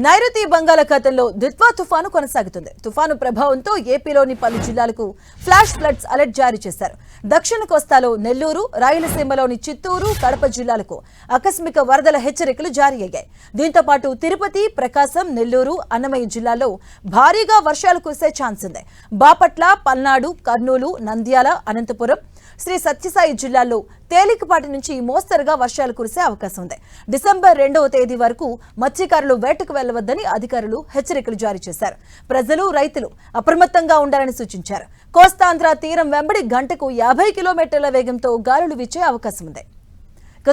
నైరుతి బంగాళాఖాతంలో దిత్వా తుఫాను కొనసాగుతుంది. తుఫాను ప్రభావంతో ఏపీలోని పలు జిల్లాలకు ఫ్లాష్ ఫ్లడ్స్ అలర్ట్ జారీ చేశారు. దక్షిణ కోస్తాలో నెల్లూరు, రాయలసీమలోని చిత్తూరు, కడప జిల్లాలకు ఆకస్మిక వరదల హెచ్చరికలు జారీ అయ్యాయి. దీంతో పాటు తిరుపతి, ప్రకాశం, నెల్లూరు, అన్నమయ్య జిల్లాల్లో భారీగా వర్షాలు కురిసే ఛాన్స్ ఉంది. బాపట్ల, పల్నాడు, కర్నూలు, నంద్యాల, అనంతపురం, శ్రీ సత్యసాయి జిల్లాల్లో తేలికపాటి నుంచి మోస్తరుగా వర్షాలు కురిసే అవకాశం ఉంది. డిసెంబర్ 2వ తేదీ వరకు మత్స్యకారులు వేటకు వెళ్లవద్దని అధికారులు హెచ్చరికలు జారీ చేశారు. ప్రజలు, రైతులు అప్రమత్తంగా ఉండాలని సూచించారు. కోస్తాంధ్ర తీరం వెంబడి గంటకు 50 కిలోమీటర్ల వేగంతో గాలులు వీచే అవకాశం ఉంది.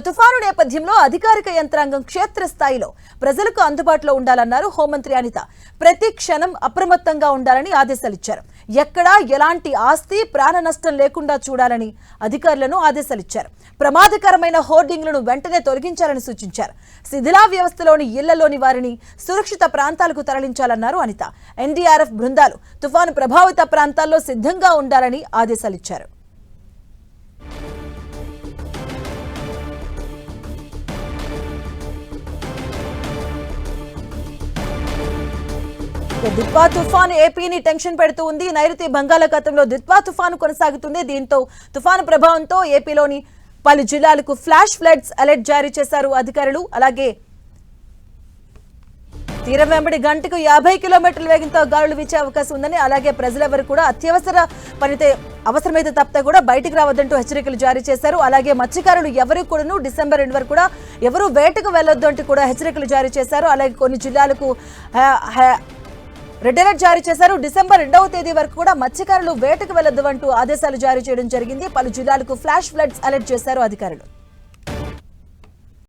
తుఫాను నేపథ్యంలో అధికారిక యంత్రాంగం క్షేత్రస్థాయిలో ప్రజలకు అందుబాటులో ఉండాలన్నారు హోంమంత్రి అనిత. ప్రతి క్షణం అప్రమత్తంగా ఉండాలని ఆదేశాలిచ్చారు. ఎక్కడా ఎలాంటి ఆస్తి, ప్రాణ నష్టం లేకుండా చూడాలని అధికారులను ఆదేశాలిచ్చారు. ప్రమాదకరమైన హోర్డింగ్లను వెంటనే తొలగించాలని సూచించారు. శిథిలా వ్యవస్థలోని ఇళ్లలోని వారిని సురక్షిత ప్రాంతాలకు తరలించాలన్నారు అనిత. ఎన్డీఆర్ఎఫ్ బృందాలు తుఫాను ప్రభావిత ప్రాంతాల్లో సిద్ధంగా ఉండాలని ఆదేశాలిచ్చారు. దిత్వా తుఫాను ఏపీని టెన్షన్ పెడుతూ ఉంది. నైరుతి బంగాళాఖాతంలో దిత్వా తుఫాను కొనసాగుతుంది. దీంతో తుఫాను ప్రభావంతో ఏపీలోని పలు జిల్లాలకు ఫ్లాష్ ఫ్లడ్స్ అలర్ట్ జారీ చేశారు అధికారులు. అలాగే తీరం వెంబడి గంటకు 50 కిలోమీటర్ల వేగంతో గాలులు వీచే అవకాశం ఉందని, అలాగే ప్రజలెవరు కూడా అత్యవసర పనితే అవసరమైతే తప్పితే కూడా బయటికి రావద్దంటూ హెచ్చరికలు జారీ చేశారు. అలాగే మత్స్యకారులు ఎవరు కూడా డిసెంబర్ 2 వరకు కూడా ఎవరు వేటకు వెళ్లొద్దు అంటూ కూడా హెచ్చరికలు జారీ చేశారు. అలాగే కొన్ని జిల్లాలకు రెడ్ అలర్ట్ జారీ చేశారు. డిసెంబర్ 2వ తేదీ వరకు కూడా మత్స్యకారులు వేటకు వెళ్లొద్దు అంటూ ఆదేశాలు జారీ చేయడం జరిగింది. పలు జిల్లాలకు ఫ్లాష్ ఫ్లడ్స్ అలర్ట్ చేశారు అధికారులు.